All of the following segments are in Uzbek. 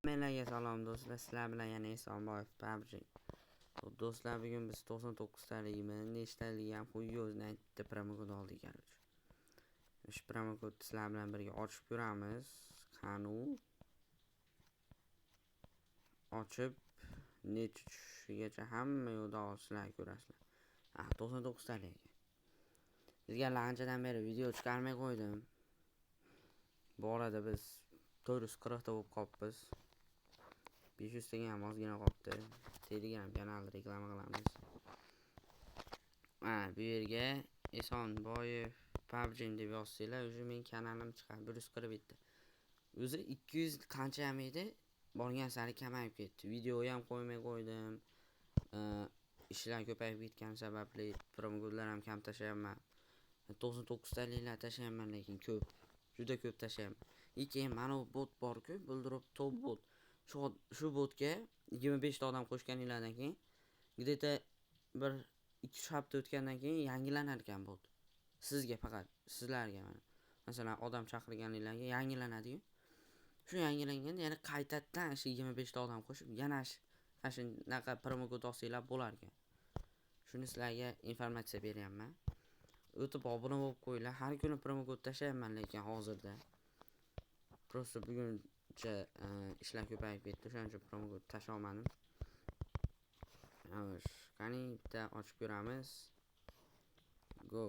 Hammalarga salom do'stlar, sizlar bilan yana Esonboyev PUBG. Do'stlar, bugun biz 99 taligimi, nechtaligi ham qo'yamiz, bitta promokod oldik qaror. Shu promokodni sizlar bilan birga ochib ko'ramiz. Qani ochib necha tushishigacha hamma yo'lda sizlar ko'rasizlar. 99 talik. Sizga anchadan beri video chiqarmay qo'ydim. Bu orada biz 440 ta bo'lib qolibmiz. 500 taga ham ozgina qolibdi. Telegram kanalda reklama qilamiz. Bu yerga Esonboyev PUBG deb yozsanglar, o'sha men kanalim chiqadi. 140 bitta. O'zi 200 qancha ham edi, borgan sari kamayib ketdi. Video ham qo'ymay qo'ydim. Ishlar ko'payib ketgani sababli promokodlar ham kam tashlayapman. 99 taliklar tashlayapman, lekin ko'p. Juda ko'p tashlayapman. Keyin mana bu bot bor-ku, bildirib top bot. Shu botga 25 ta odam qo'shganinglardan keyin где-то bir 2 hafta o'tgandan keyin yangilanar ekan bot. Sizga faqat, sizlarga mana. Masalan, odam chaqirganinglarga yangilanadi-yu. Shu yangilanganda yana qaytadan 25 ta odam qo'shib, yana shunaqa promokod olsanglar bo'lar ekan. Shuni sizlarga informatsiya beryapman. O'tib obuna bo'lib qo'yinglar. Har kuni promokod tashlayapman, lekin hozirda просто buguncha ishlar ko'payib ketdi. O'shaning uchun promokod tashlay olmadim. Qani bitta ochib ko'ramiz. Go.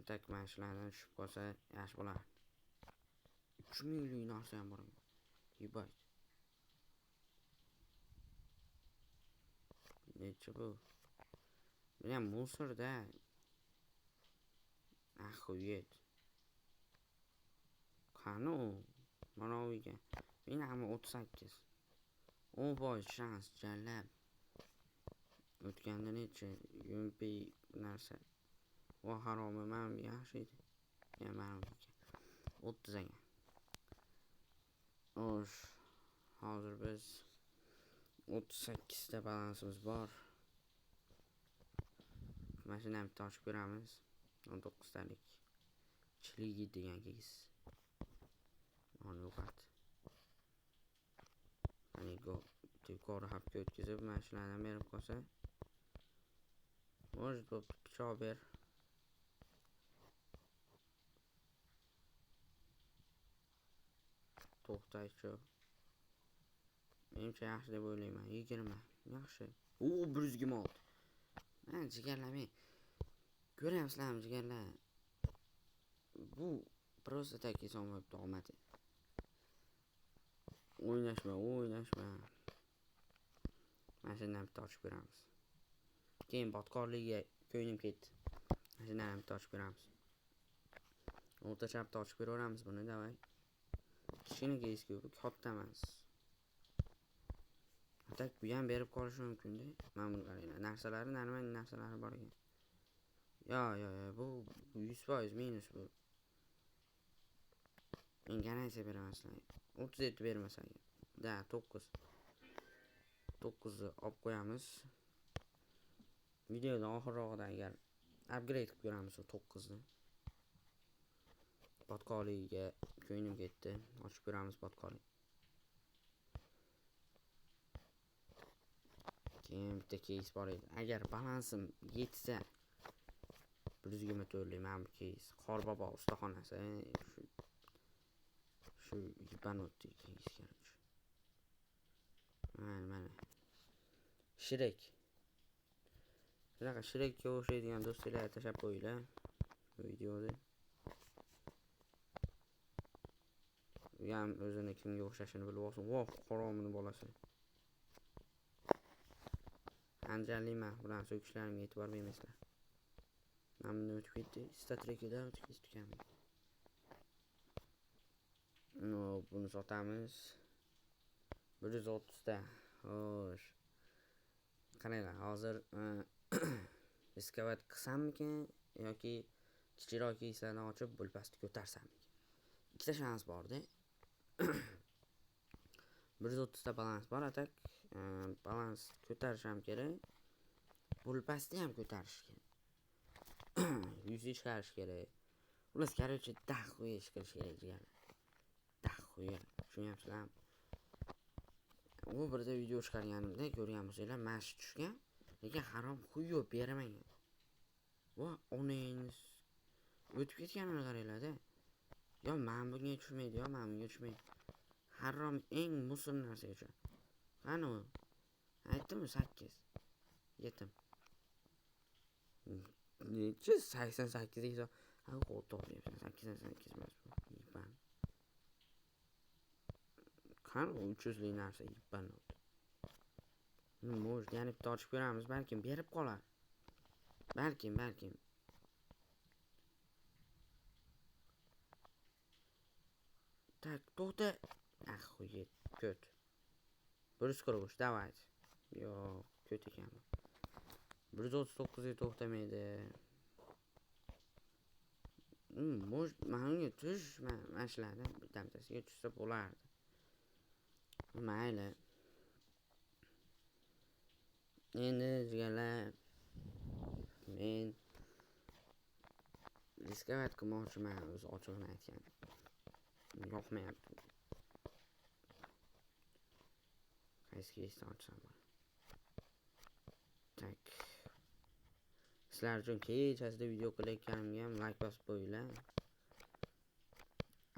Atak mashlardan tushib qolsa yaxshi bo'lar. 3 minglik narsa ham bor. Yibay. Necha bu? Mana musorda. Ahuyet. Qani u? Mana u ekan. Meni ham 38. 10% shans jallab. O'tganda necha yumpi narsa. Va haromi men yaxshi edi. Mana bu ekan. 30 ekan. Hozir biz 38 ta balansimiz bor. Mashinani bitta ochib ko'ramiz. 19 talik. Chiligi degan keys. Onu qat. Qani go. Yuqori hafta o'tkazib mashinalardan berib qolsa. Может bu pichoq ber. To'xtaychi. Menimcha yaxshi deb o'ylayman. 20. Yaxshi. 126. Men jigarlar men. Ko'ramsizlarmi jigarlar? Bu просто taki Esonboyev omadi. O'ynashma. Mashinani bitta ochib ko'ramiz. Keyin botqorligiga ko'nglim ketdi. Mashinani bitta ochib ko'ramiz. O'rta chapda ochib ko'ramiz buni, davay. Kichkina keysku, katta emas. Atak bu ham berib qolishi mumkin-da. Mana buni qaranglar. Narsalari normal narsalari bor ekan. Yo, bu 100% minus bu. Men garantiya beraman. 37 bermasa ekan. Da 9. 9ni olib qo'yamiz. Videoda oxirroqda agar upgrade qilib ko'ramiz o 9ni. Botqoliga ko'nglim ketdi. Ochib ko'ramiz botqoli. Keyin bitta keys bor edi. Agar balansim yetsa 124lik mana bu keys. Qorbobo ustaxonasi. Shu yibanotli keys kerak. Mana. Shirek. Shunaqa Shrekka o'xshaydigan do'stlar tashab qo'yinglar. Bu videoda. Bu ham o'zini kimga o'xshashini bilib olsin. Voh, qoromini bolasi. Anjaliman bilan so'kishlarimga e'tibor bermaysizlar. Men buni o'tib ketdi. Statrekida o'tib ketgan. Buni sotamiz. 130 ta. Xo'sh. Qaranglar, hozir riskovat qilsammikin yoki kichikroq keyslarni ochib bulpasni ko'tarsammikin. Ikkita shans bor-da. 130 ta balans bor, atak. Balans ko'tarish ham kerak. Bulpasni ham ko'tarish kerak. 100 chiqarish kerak. Ular, короче, daxuya ish qilish kerak degan. Daxuya. tushunyapsizlarmi? U birda video chiqarganimda ko'rgan bo'lsanglar mashq tushgan, lekin harom quyib bermagan. Va onangiz o'tib ketganini qaranglar-da. Yo men bunga tushmaydi, yo men bunga tushmaydi. Harom eng musul narsa uchun. Qani u? Aytdimmi 8. Yetim. Necha 88 hisob. Ha, to'g'ri deyapsan. 88 emas bu. Yipan. Qani 300 lik narsa yipan. Mo'j yana bitta ochib ko'ramiz, balkim berib qolar. Balkim. Так, to'xta. Ахуеть, ko't. Burus qurg'ush, давайте. Yo'q, ko't ekan. 139 ga to'xtamaydi. Mo'j menga tush, mashlardan bittasiga tushsa bo'lardi. Mayli. Endi jigarlar men riskovat qilmoqchiman, o'zi ochig'ini aytgan. Yoqmayapti. Qaysiga ochsam bo'lar. Tak. Sizlar uchun kechasida video qilayotganimga ham like bosib qo'yinglar.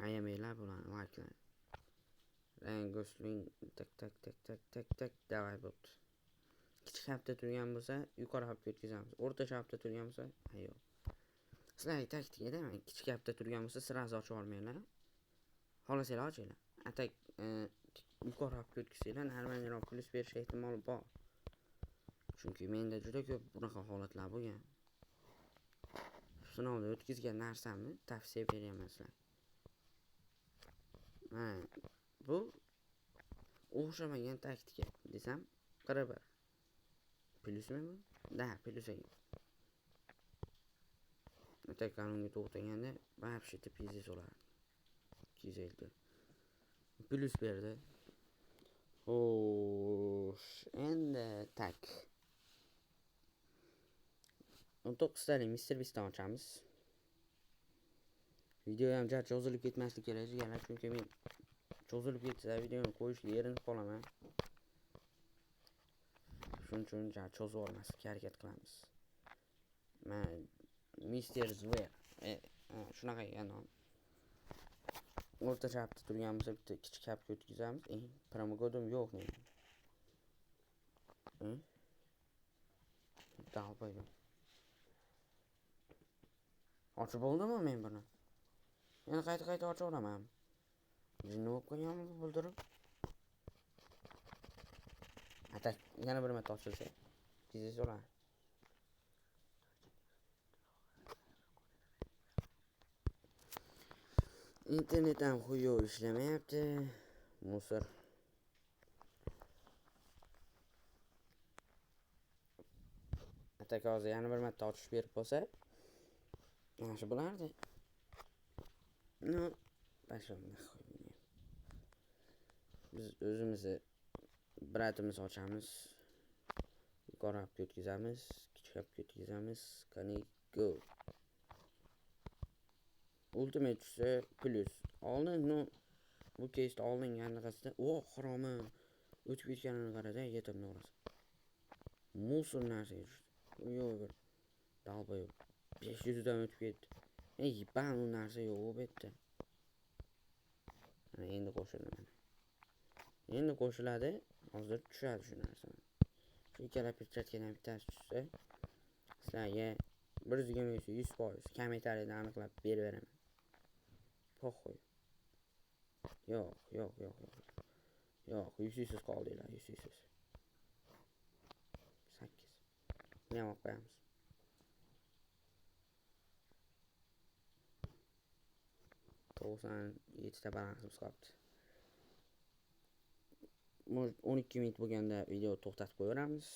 Ayamanglar bularni like'lar. Gosling tak davay bo'pti. Kichik hafta turgan bo'lsa, yuqori hafta o'tkazamiz. O'rta hafta turgan bo'lsa, yo'q. Sizlarga taktikada men kichik hafta turgan bo'lsa, sirasi ochib olmanglar. Xohlasanglar ochinglar. Atak yuqori hafta o'tkazsanglar, normalroq plyus berish ehtimoli bor. Chunki menda juda ko'p bunaqa holatlar bo'lgan. Sinovda o'tkazgan narsamni tavsiya beraman sizlarga. Bu o'xshamagan taktika desam, 41. Plyusmi bu? Da, plyus ekan. Atak kanunga to'xtaganda вообще pizziz bo'lardi. 250. Plyus berdi. Xo'sh, endi tak. 19 talik Mr. Beast'dan ochamiz. Video ham jar cho'zilib ketmaslik kerak jigarlar, chunki men cho'zilib ketsa videoni qo'yishga erinib qolaman. Shuning uchun jar cho'zib olmaslikka harakat qilamiz. Men Mr. Zwer, shunaqa ekan nom. O'rta chapda turgan bo'lsa bitta kichik chapga o'tkazamiz. Promokodim yo'q men. Dalbaydi. Ochib bo'ldimi men buni? Yana qayta ochib olaman. Jinni bo'lib qolganmi bu bildirib? Atak yana bir marta ochilsa, pizziz bo'lar. Internetim xuyo ishlamayapti. Musor. Atak hozir yana bir marta ochish berib bo'lsa, yaxshi bo'lardi. No, boshlamay qo'ying. Biz o'zimizni bratimiz ochamiz. Yuqori hapga o'tkazamiz, kichik hapga o'tkazamiz. Qani go. Ultimate tushsa plus. Oldin bu keysda olingan qasda, haromi o'tib ketganini qarada yetim norasi. Musul narsa tushdi. Yo'q. Dalboy 500 dan o'tib ketdi. Ban u narsa yo'q bu yerda. Endi qo'shiladi. Endi qo'shiladi. Hozir tushadi shu narsa. Shu ikkala perchatkadan bittasi tushsa, sizlarga 100% kommentariyada aniqlab beraveraman. Po'xo'y. Yo'q. Yo'q, 100 qoldinglar, 100. 8. Ne qo'yamiz? To'g'risan 7 ta balansimiz qolibdi. 12 minut bo'lganda video to'xtatib qo'yamiz.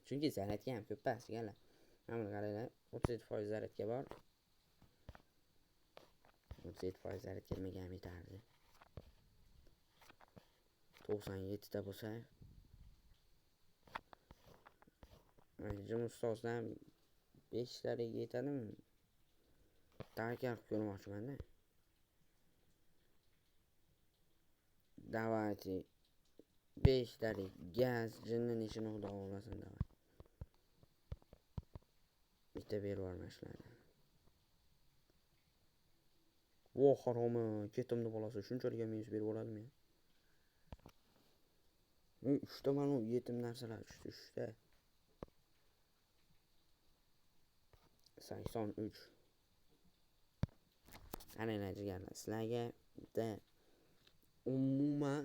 Chunki zaryadga ham ko'p pasgalar. Mana qaranglar, 37% zaryadga bor. 37% zaryad kelmagan yetardi. 97 ta bo'lsa, jim ustozdan 5 taliga yetadimi? Tavakkal qilib ko'rmoqchiman-da. Davati 5 talik gaz jinning ishini xudo xohlasin davay. Bitta berib yubormashlardi. Vo haromi, ketimni bolasi shunchalik ham minus berib oladimi? 3 ta mana yetim narsalar tushdi, 3 ta. 83. Qaranglar jigarlar, sizlarga bitta umuman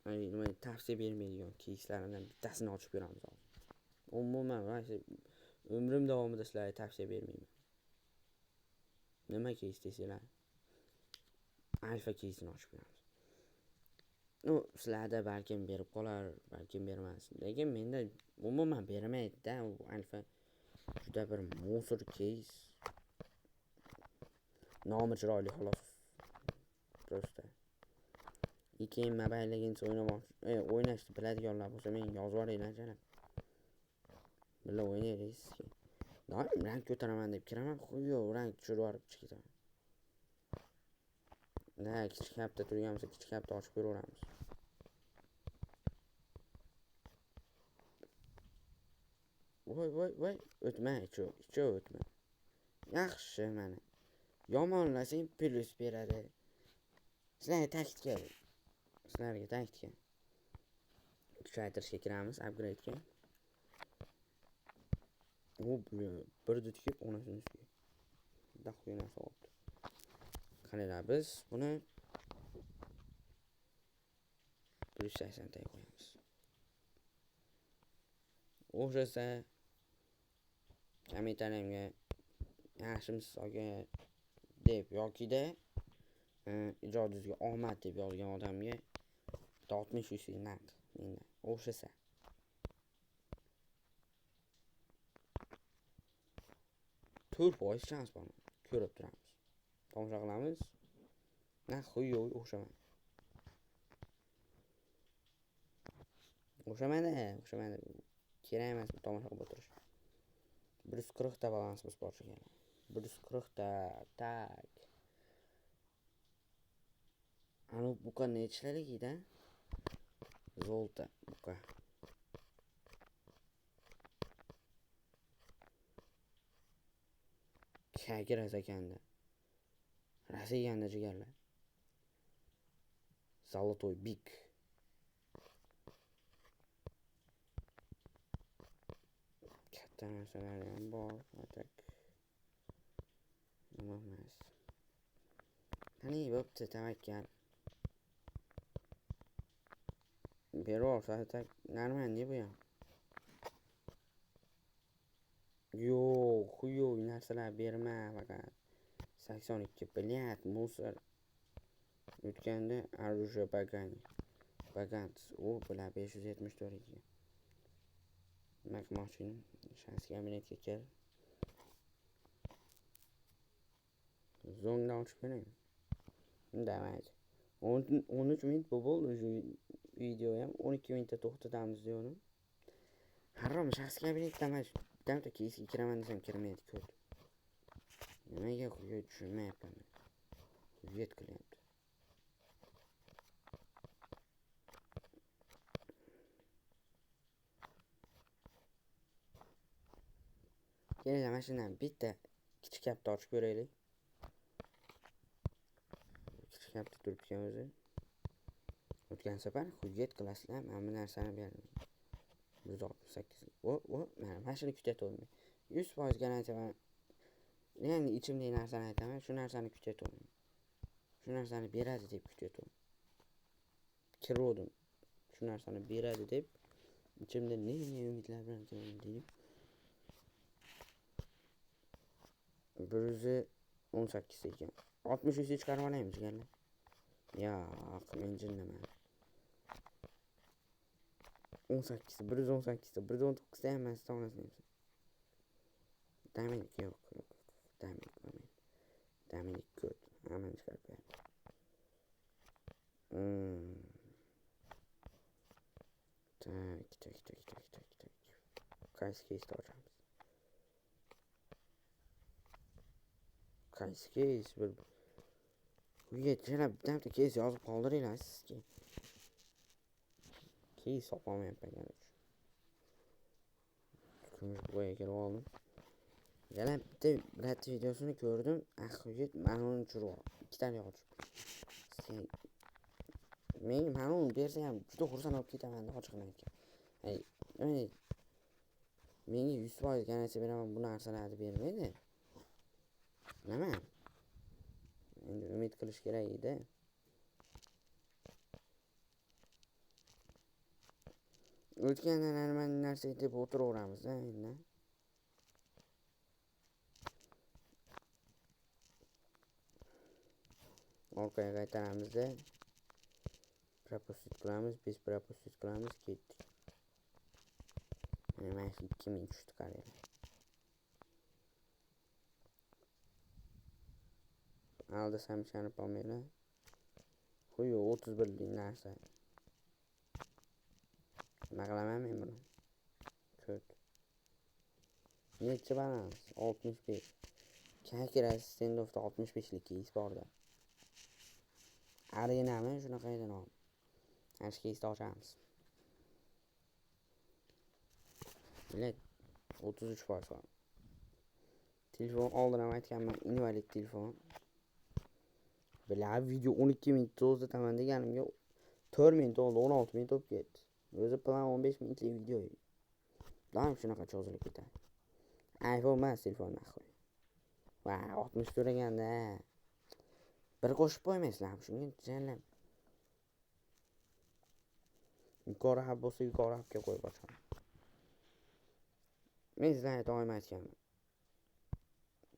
nima tavsiya bermaydigan keyslardan bittasini ochib beramiz hozir. Umuman umrim davomida sizlarga tavsiya bermayman. Nima keys desanglar? Alfa keysini ochib beramiz. Sizlarda balkim berib qolar, balkim bermas. Lekin menda umuman bermaydi-da, u alfa juda bir musor keys. Nomi chiroyli xolos. Prosta. Keyin Mobile Legends o'ynashni biladiganlar bo'lsa menga yozib yuboringlar jalab. Birga o'ynaymiz. Doim rank ko'taraman deb kiraman, qo'yib rank tushirib yuborib chiqaman. Kichik kapta turganmiz, kichik kapta ochib ko'raveramiz. Voy, o'tmay, cho o'tma. Yaxshi mana. Yomonlasang plus beradi. Sizlarga taktika. Kuchaytirishga kiramiz, upgrade'ga. Bir dutkib onasini ustiga. Daxoy narsa oldi. Qaranglar, biz buni plus 80 taga qo'yamiz. O'xshasa kommentariyaga yaxshimisiz aka deb yoki-da ijodingizga omad deb yozgan odamga 60 naq mendan o'xshasa. Tur foiz chans bor. Ko'rib turamiz. Tomosha qilamiz. Naq xuyoy o'xshamadi. Kerak emas tomosha qilib o'tirish. 140 ta balansimiz bor ekan. 140 ta tak. Anu buqa ne ishlarligida? Zolta buqa. Kagi razakanda. Razaganda jigarlar. Zolotoy big. Katta narsalar ham bor. Atak. Nima emas. Qani bo'pti, tavakkal. Beror atak narmandi bu ham. Yo'q, xuyoy narsalar berma faqat. 82 bilyat musor. O'tganda Arusha Bagant. U bilan 574 ekan. Mac mashina shans kabinetga kel. Zongdan ochib ko'ring. Damaydi. 13 minut bo'ldi shu video ham 12 minutda to'xtatamiz diyorum. Harom shaxs kabinetda damda keysga kiraman desam kirmaydi ko'p. Nimaga qo'yib tushunmayapman. Uyat qilyapti. Kelinglar mashinadan bitta kichik kapta ochib ko'raylik. Kichik kapta turibgan o'zi. O'tgan safar hujjat qilasizlar, mana bu narsani berdim. 168. Mana mashina kutyapman. 100% garantiya. Yani ichimdagi narsani aytaman, shu narsani kutyapman. Shu narsani beradi deb kutyapman. Kirdim. Shu narsani beradi deb ichimda ne umidlar bilan turdim. 118 ekan. 63 chiqarib olaymiz jigarlar. Yo'q, men jinniman. 118 da 119 da emas, to'g'risini. Damik yo'q. Damik ko'p. Hamma chiqarib berdi. Tak. Qaysi keys ochamiz? Qaysi keys? Uyga jalab bitta keys yozib qoldiringlar sizga. Keyin sopolmayapman ekan. Kumush bo'ya kelib oldim. Yana bitta videosini ko'rdim. Yigit mana uni tushirib ikkitani yoqib. Men mana uni bersa ham juda xursand bo'lib ketaman deb ochiqni aytgan. Menga 100% garantiya beraman bu narsalarni bermaydi. Nima? Endi umid qilish kerak edi. O'tgandan nima narsa deb o'tiraveramiz endi. Orqaga qaytaramizda propustit qilamiz, biz propustit qilamiz, ketdik. Mana 2000 tushdi qarang. Aldasam ishonib olmaylar. Qo'y 31 lik narsa. Nima qilaman men buni? Ko'p. Necha balans? 65. Kakirasi standoffda 65 lik keys borda. Arenami shunaqa edi nom. Ash keysni ochamiz. Bilet 33% bor. Telefon oldin ham aytganman, invalid telefon. Bilav video 12 minut to'zitaman deganimga 4 minut oldi, 16 minut o'tib ketdi. O'zi plan 15 minutlik video. Doim shunaqa cho'zilib ketadi. iPhone emas telefon naqoy. Va 60 to'laganda bir qo'shib qo'ymaysizlarmi shunga janlam. Yuqori hab bo'lsa yuqori habga qo'yib ochaman. Men sizlarga doim aytganman.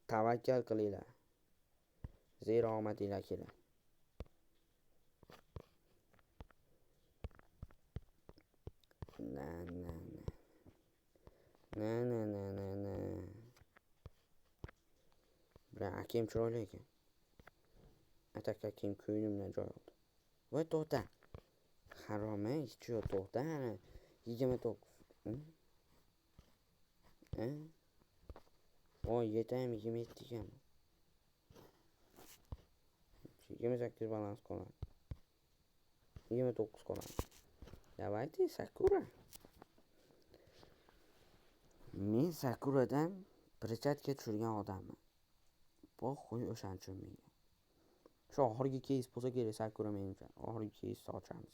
Tavakkal qilinglar. Zero omadinglar keladi. Na. Bilan akim chiroyli ekan. Atak akim ko'nglimdan joy oldi. Voy to'xta. Harom hech yo'q to'xta. 29. Voy yetaymi 27 ekan. 28 balans qoladi. 29 qoladi. Давайте Sakura. Men Sakuradan pirchatga tushirgan odamman. Bu qo'y o'shanchim menga. Shu oxirgi keys bo'lsa kerak Sakura menimcha. Oxirgi keysni ochamiz.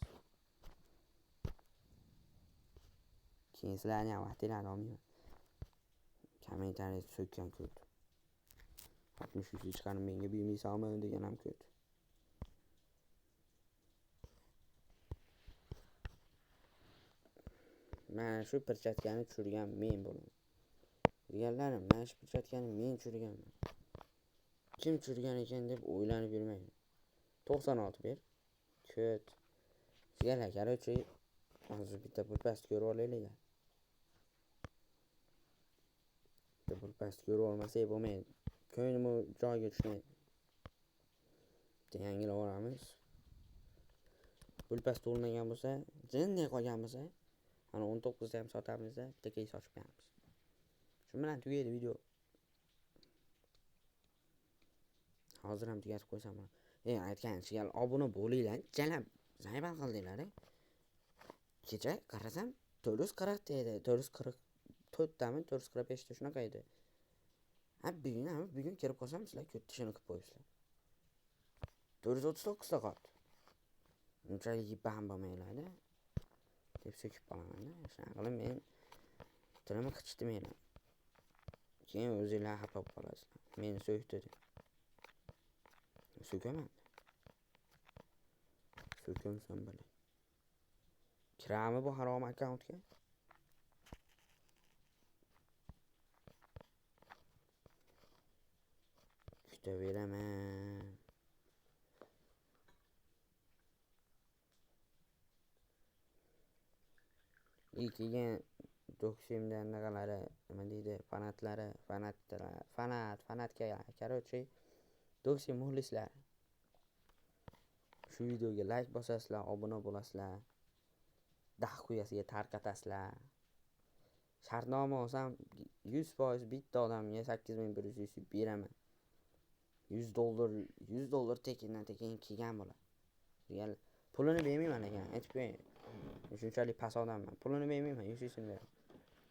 Keyin sizlarni ham vaqtinglarni olmayman. Kommentariyada so'kkan ko'rdi. 63 chiqarib menga bermaysanmi degan ham ko'rdi. Mana shu pirchatkani tushirgan men bo'laman. Deganlarim, mana shu pirchatkani men tushirganman. Kim tushirgan ekan deb o'ylanib yurmayman. 96 ber. Ko't. Sizlar короче, hozir bitta pulpast ko'rib olaylik. Bitta pulpast ko'rib olmasak bo'lmaydi. Ko'nglim joyiga tushmaydi. Yangilab olamiz. Pulpast to'lmagan bo'lsa, jinday qolgan bo'lsa, ana 19 da ham sotamizda, bitta keys ochib qo'yamiz. Shu bilan tugaydi video. Hozir ham tugatib qo'ysam mana. Aytgancha obuna bo'linglar, jalab zaybal qildinglar. Kecha qarasam 440 edi, 444 dami, 445 da shunaqa edi. Bugun kirib qolsam sizlar ko'tda shuni qilib qo'yibsizlar. 439 da qoldi. Unchalik bam bo'lmaylardi. Deb so'kib qolaman-da. Shunaqa qilib men tilimi qichitmayman. Keyin o'zinglar xafa bo'lib qolasizlar. Meni so'kdi deb. So'kaman. So'kamsan bale. Kirami bu harom akkauntga? Kutaveraman. Kelgan doksimdan naqalari, nima deydi, fanatga, короче, doksim muxlislar. Shu videoga like bosasizlar, obuna bo'lasizlar. Dahquyasiga tarqatasizlar. Shartnoma olsam 100% bitta odamga 8100 beraman. $100 tekindan tekin kelgan bo'ladi. Real pulini bermayman ekan, aytib qo'ying. Shunchalik past odamman. Pulini bermayman, yushisini beraman.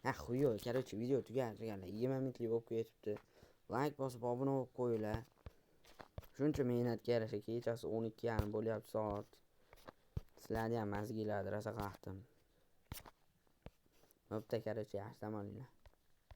Ha, xuyo, короче, video tugadi. 20 minutlik bo'lib ketibdi. Like bosib, obuna bo'lib qo'yinglar. Shuncha mehnatga yarasha kechasi 12:30 bo'lyapti soat. Sizlarni ham mazgillarni rosa qahtim. Bo'pti, короче, yaxshi dam olinglar.